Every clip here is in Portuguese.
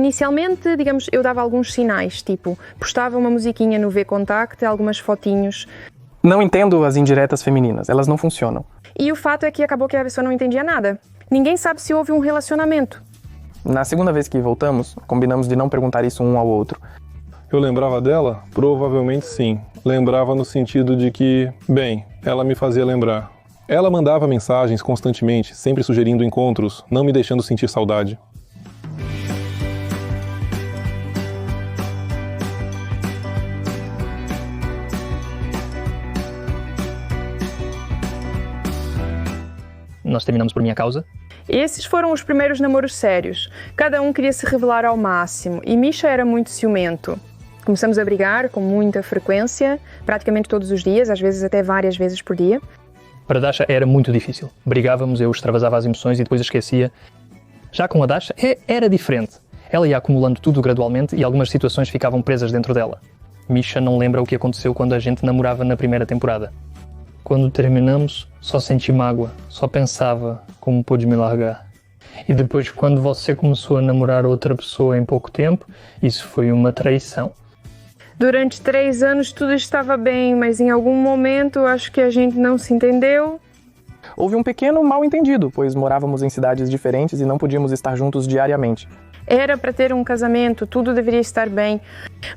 Inicialmente, digamos, eu dava alguns sinais, tipo, postava uma musiquinha no V-Contact, algumas fotinhos. Não entendo as indiretas femininas, elas não funcionam. E o fato é que acabou que a pessoa não entendia nada. Ninguém sabe se houve um relacionamento. Na segunda vez que voltamos, combinamos de não perguntar isso um ao outro. Eu lembrava dela? Provavelmente sim. Lembrava no sentido de que, bem, ela me fazia lembrar. Ela mandava mensagens constantemente, sempre sugerindo encontros, não me deixando sentir saudade. Nós terminamos por minha causa. Esses foram os primeiros namoros sérios. Cada um queria se revelar ao máximo e Misha era muito ciumento. Começamos a brigar com muita frequência, praticamente todos os dias, às vezes até várias vezes por dia. Para Dasha era muito difícil. Brigávamos, eu extravasava as emoções e depois esquecia. Já com a Dasha era diferente. Ela ia acumulando tudo gradualmente e algumas situações ficavam presas dentro dela. Misha não lembra o que aconteceu quando a gente namorava na primeira temporada. Quando terminamos, só senti mágoa, só pensava como podes me largar. E depois, quando você começou a namorar outra pessoa em pouco tempo, isso foi uma traição. Durante 3 anos tudo estava bem, mas em algum momento acho que a gente não se entendeu. Houve um pequeno mal-entendido, pois morávamos em cidades diferentes e não podíamos estar juntos diariamente. Era para ter um casamento, tudo deveria estar bem,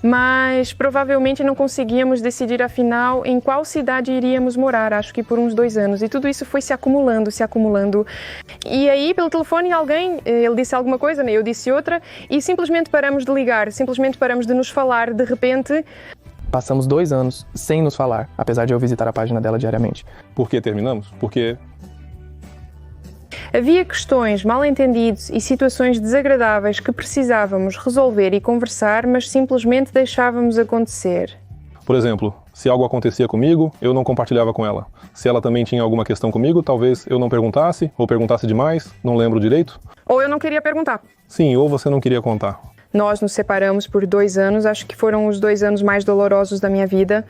mas provavelmente não conseguíamos decidir afinal em qual cidade iríamos morar, acho que por uns 2 anos, e tudo isso foi se acumulando. E aí, pelo telefone, ele disse alguma coisa, né? Eu disse outra, e simplesmente paramos de ligar, simplesmente paramos de nos falar, de repente. Passamos 2 anos sem nos falar, apesar de eu visitar a página dela diariamente. Por que terminamos? Porque havia questões, mal-entendidos e situações desagradáveis que precisávamos resolver e conversar, mas simplesmente deixávamos acontecer. Por exemplo, se algo acontecia comigo, eu não compartilhava com ela. Se ela também tinha alguma questão comigo, talvez eu não perguntasse, ou perguntasse demais, não lembro direito. Ou eu não queria perguntar. Sim, ou você não queria contar. Nós nos separamos por 2 anos, acho que foram os 2 anos mais dolorosos da minha vida.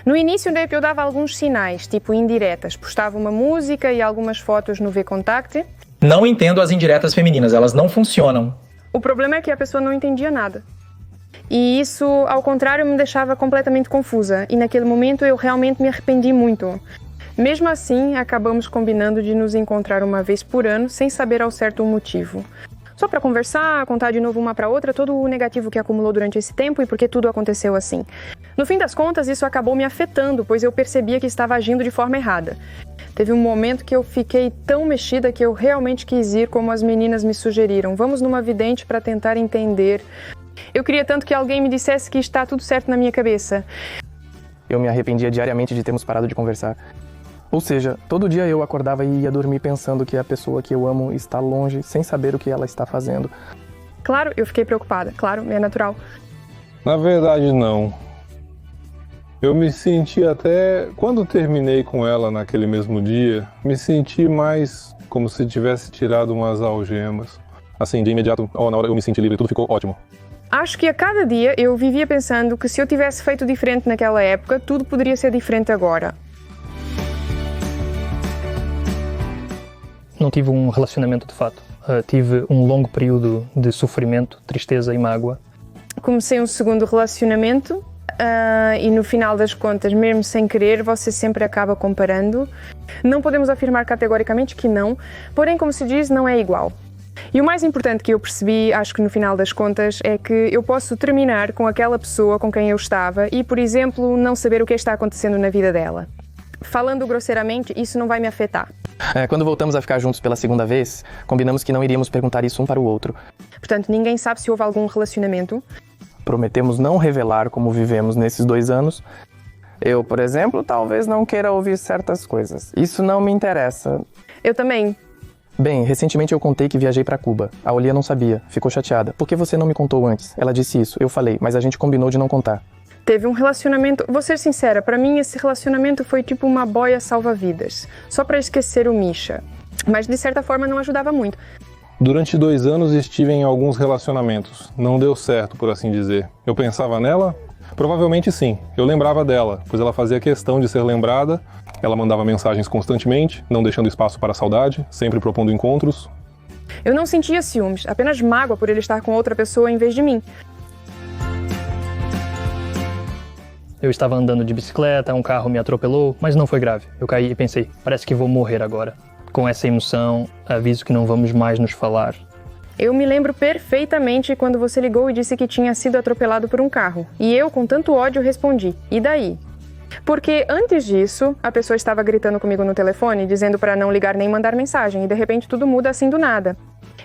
No início eu dava alguns sinais, tipo indiretas, postava uma música e algumas fotos no V-Contact. Não entendo as indiretas femininas, elas não funcionam. O problema é que a pessoa não entendia nada. E isso, ao contrário, me deixava completamente confusa. E naquele momento eu realmente me arrependi muito. Mesmo assim, acabamos combinando de nos encontrar uma vez por ano, sem saber ao certo o motivo. Só para conversar, contar de novo uma para outra todo o negativo que acumulou durante esse tempo e por que tudo aconteceu assim. No fim das contas, isso acabou me afetando, pois eu percebia que estava agindo de forma errada. Teve um momento que eu fiquei tão mexida que eu realmente quis ir como as meninas me sugeriram. Vamos numa vidente para tentar entender. Eu queria tanto que alguém me dissesse que está tudo certo na minha cabeça. Eu me arrependia diariamente de termos parado de conversar. Ou seja, todo dia eu acordava e ia dormir pensando que a pessoa que eu amo está longe, sem saber o que ela está fazendo. Claro, eu fiquei preocupada. Claro, é natural. Na verdade, não. Eu me senti até... Quando terminei com ela naquele mesmo dia, me senti mais como se tivesse tirado umas algemas. Assim, de imediato, na hora eu me senti livre, tudo ficou ótimo. Acho que a cada dia eu vivia pensando que se eu tivesse feito diferente naquela época, tudo poderia ser diferente agora. Não tive um relacionamento de fato. Tive um longo período de sofrimento, tristeza e mágoa. Comecei um segundo relacionamento e no final das contas, mesmo sem querer, você sempre acaba comparando. Não podemos afirmar categoricamente que não, porém, como se diz, não é igual. E o mais importante que eu percebi, acho que no final das contas, é que eu posso terminar com aquela pessoa com quem eu estava e, por exemplo, não saber o que está acontecendo na vida dela. Falando grosseiramente, isso não vai me afetar. Quando voltamos a ficar juntos pela segunda vez, combinamos que não iríamos perguntar isso um para o outro. Portanto, ninguém sabe se houve algum relacionamento. Prometemos não revelar como vivemos nesses 2 anos. Eu, por exemplo, talvez não queira ouvir certas coisas. Isso não me interessa. Eu também. Bem, recentemente eu contei que viajei para Cuba. A Olia não sabia, ficou chateada. Por que você não me contou antes? Ela disse isso, eu falei, mas a gente combinou de não contar. Teve um relacionamento, vou ser sincera, para mim esse relacionamento foi tipo uma boia salva-vidas, só para esquecer o Misha, mas de certa forma não ajudava muito. Durante 2 anos estive em alguns relacionamentos, não deu certo, por assim dizer. Eu pensava nela? Provavelmente sim, eu lembrava dela, pois ela fazia questão de ser lembrada, ela mandava mensagens constantemente, não deixando espaço para a saudade, sempre propondo encontros. Eu não sentia ciúmes, apenas mágoa por ele estar com outra pessoa em vez de mim. Eu estava andando de bicicleta, um carro me atropelou, mas não foi grave. Eu caí e pensei, parece que vou morrer agora. Com essa emoção, aviso que não vamos mais nos falar. Eu me lembro perfeitamente quando você ligou e disse que tinha sido atropelado por um carro. E eu, com tanto ódio, respondi, e daí? Porque antes disso, a pessoa estava gritando comigo no telefone, dizendo para não ligar nem mandar mensagem, e de repente tudo muda assim do nada.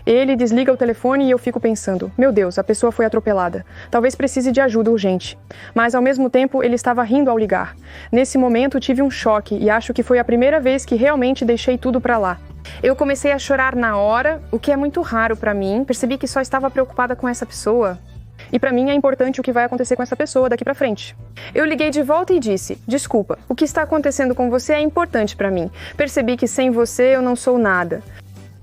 Ele desliga o telefone e eu fico pensando, meu Deus, a pessoa foi atropelada. Talvez precise de ajuda urgente. Mas ao mesmo tempo ele estava rindo ao ligar. Nesse momento tive um choque e acho que foi a primeira vez que realmente deixei tudo para lá. Eu comecei a chorar na hora, o que é muito raro para mim. Percebi que só estava preocupada com essa pessoa. E para mim é importante o que vai acontecer com essa pessoa daqui para frente. Eu liguei de volta e disse, desculpa, o que está acontecendo com você é importante para mim. Percebi que sem você eu não sou nada.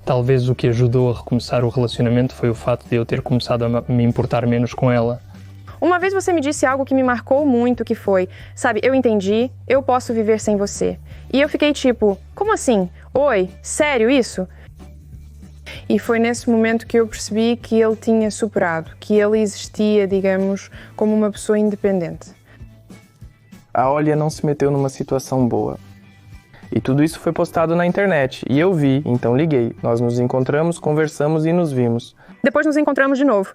Talvez o que ajudou a recomeçar o relacionamento foi o fato de eu ter começado a me importar menos com ela. Uma vez você me disse algo que me marcou muito, que foi, sabe, eu entendi, eu posso viver sem você. E eu fiquei tipo, como assim? Oi, sério isso? E foi nesse momento que eu percebi que ele tinha superado, que ele existia, digamos, como uma pessoa independente. A Olia não se meteu numa situação boa. E tudo isso foi postado na internet, e eu vi, então liguei. Nós nos encontramos, conversamos e nos vimos. Depois nos encontramos de novo.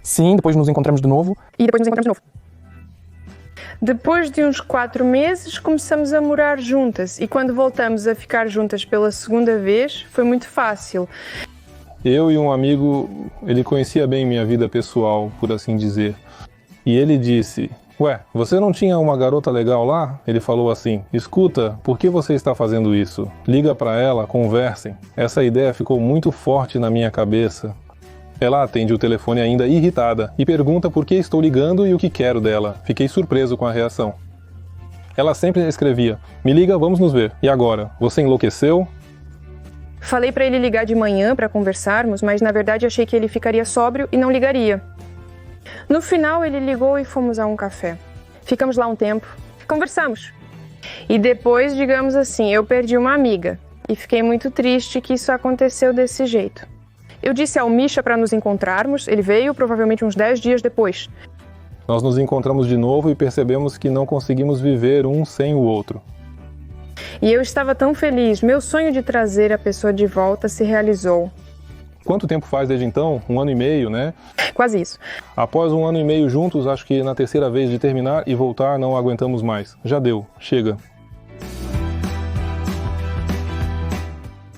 Sim, depois nos encontramos de novo. E depois nos encontramos de novo. Depois de uns 4 meses, começamos a morar juntas. E quando voltamos a ficar juntas pela segunda vez, foi muito fácil. Eu e um amigo, ele conhecia bem minha vida pessoal, por assim dizer. E ele disse, ué, você não tinha uma garota legal lá? Ele falou assim, escuta, por que você está fazendo isso? Liga pra ela, conversem. Essa ideia ficou muito forte na minha cabeça. Ela atende o telefone ainda irritada e pergunta por que estou ligando e o que quero dela. Fiquei surpreso com a reação. Ela sempre escrevia, me liga, vamos nos ver. E agora, você enlouqueceu? Falei pra ele ligar de manhã pra conversarmos, mas na verdade achei que ele ficaria sóbrio e não ligaria. No final ele ligou e fomos a um café. Ficamos lá um tempo, conversamos. E depois, digamos assim, eu perdi uma amiga e fiquei muito triste que isso aconteceu desse jeito. Eu disse ao Misha para nos encontrarmos, ele veio provavelmente uns 10 dias depois. Nós nos encontramos de novo e percebemos que não conseguimos viver um sem o outro. E eu estava tão feliz, meu sonho de trazer a pessoa de volta se realizou. Quanto tempo faz desde então? 1 ano e meio, né? Quase isso. Após 1 ano e meio juntos, acho que na terceira vez de terminar e voltar não aguentamos mais. Já deu, chega.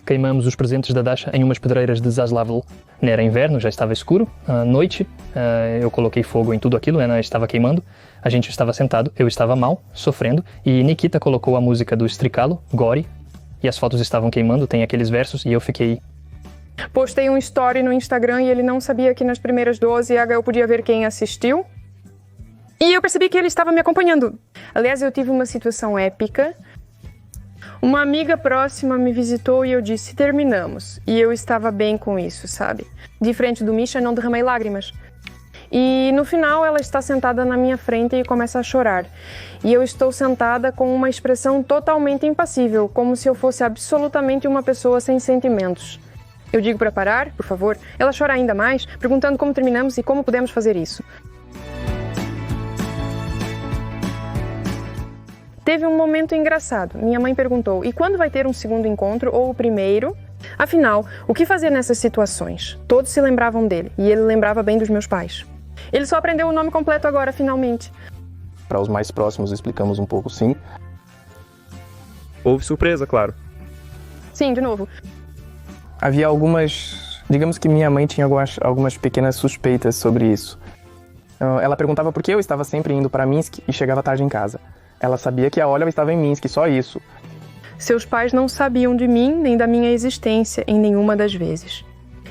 Queimamos os presentes da Dasha em umas pedreiras de Zaslavl. Era inverno, já estava escuro. À noite, eu coloquei fogo em tudo aquilo, estava queimando. A gente estava sentado, eu estava mal, sofrendo, e Nikita colocou a música do Stricalo, Gori, e as fotos estavam queimando, tem aqueles versos, e eu fiquei... Postei um story no Instagram e ele não sabia que nas primeiras 12 eu podia ver quem assistiu. E eu percebi que ele estava me acompanhando. Aliás, eu tive uma situação épica. Uma amiga próxima me visitou e eu disse, terminamos. E eu estava bem com isso, sabe? De frente do Misha, não derramei lágrimas. E no final ela está sentada na minha frente e começa a chorar. E eu estou sentada com uma expressão totalmente impassível, como se eu fosse absolutamente uma pessoa sem sentimentos. Eu digo para parar, por favor. Ela chora ainda mais, perguntando como terminamos e como podemos fazer isso. Teve um momento engraçado. Minha mãe perguntou, e quando vai ter um segundo encontro ou o primeiro? Afinal, o que fazer nessas situações? Todos se lembravam dele, e ele lembrava bem dos meus pais. Ele só aprendeu o nome completo agora, finalmente. Para os mais próximos explicamos um pouco, sim. Houve surpresa, claro. Sim, de novo. Havia algumas... Digamos que minha mãe tinha algumas pequenas suspeitas sobre isso. Ela perguntava por que eu estava sempre indo para Minsk e chegava tarde em casa. Ela sabia que a Olia estava em Minsk, só isso. Seus pais não sabiam de mim nem da minha existência em nenhuma das vezes.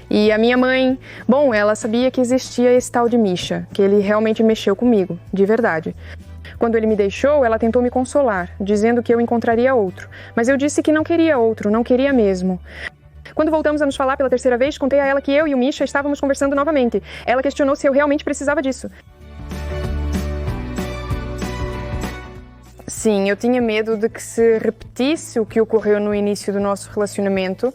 E a minha mãe, bom, ela sabia que existia esse tal de Misha, que ele realmente mexeu comigo, de verdade. Quando ele me deixou, ela tentou me consolar, dizendo que eu encontraria outro. Mas eu disse que não queria outro, não queria mesmo. Quando voltamos a nos falar pela terceira vez, contei a ela que eu e o Misha estávamos conversando novamente. Ela questionou se eu realmente precisava disso. Sim, eu tinha medo de que se repetisse o que ocorreu no início do nosso relacionamento.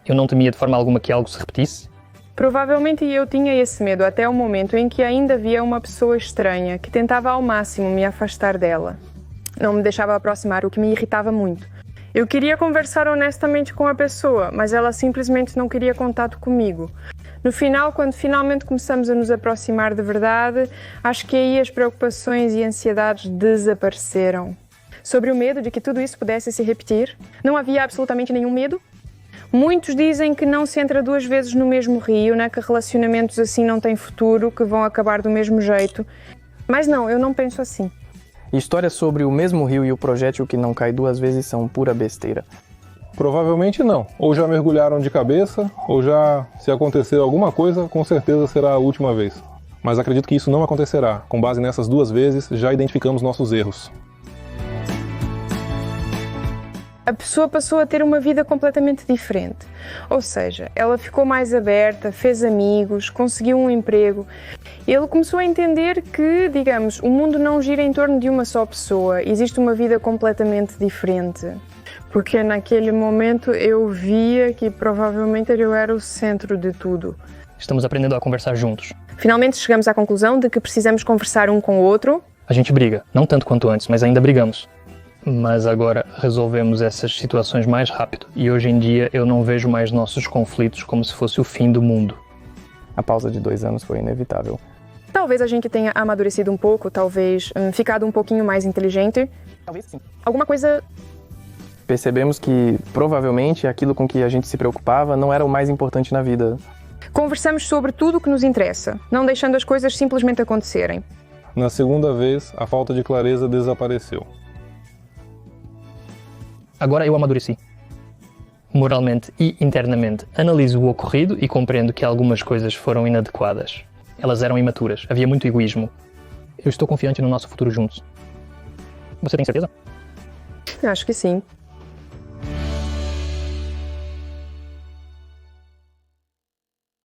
Eu não temia de forma alguma que algo se repetisse. Provavelmente eu tinha esse medo até o momento em que ainda havia uma pessoa estranha que tentava ao máximo me afastar dela. Não me deixava aproximar, o que me irritava muito. Eu queria conversar honestamente com a pessoa, mas ela simplesmente não queria contato comigo. No final, quando finalmente começamos a nos aproximar de verdade, acho que aí as preocupações e ansiedades desapareceram. Sobre o medo de que tudo isso pudesse se repetir, não havia absolutamente nenhum medo. Muitos dizem que não se entra duas vezes no mesmo rio, né? Que relacionamentos assim não têm futuro, que vão acabar do mesmo jeito. Mas não, eu não penso assim. Histórias sobre o mesmo rio e o projétil que não cai duas vezes são pura besteira. Provavelmente não. Ou já mergulharam de cabeça, ou já, se acontecer alguma coisa, com certeza será a última vez. Mas acredito que isso não acontecerá. Com base nessas duas vezes, já identificamos nossos erros. A pessoa passou a ter uma vida completamente diferente. Ou seja, ela ficou mais aberta, fez amigos, conseguiu um emprego. Ele começou a entender que, digamos, o mundo não gira em torno de uma só pessoa. Existe uma vida completamente diferente. Porque naquele momento eu via que provavelmente eu era o centro de tudo. Estamos aprendendo a conversar juntos. Finalmente chegamos à conclusão de que precisamos conversar um com o outro. A gente briga, não tanto quanto antes, mas ainda brigamos. Mas agora resolvemos essas situações mais rápido e hoje em dia eu não vejo mais nossos conflitos como se fosse o fim do mundo. A pausa de 2 anos foi inevitável. Talvez a gente tenha amadurecido um pouco, talvez ficado um pouquinho mais inteligente. Talvez sim. Alguma coisa... Percebemos que, provavelmente, aquilo com que a gente se preocupava não era o mais importante na vida. Conversamos sobre tudo o que nos interessa, não deixando as coisas simplesmente acontecerem. Na segunda vez, a falta de clareza desapareceu. Agora eu amadureci. Moralmente e internamente, analiso o ocorrido e compreendo que algumas coisas foram inadequadas. Elas eram imaturas, havia muito egoísmo. Eu estou confiante no nosso futuro juntos. Você tem certeza? Acho que sim.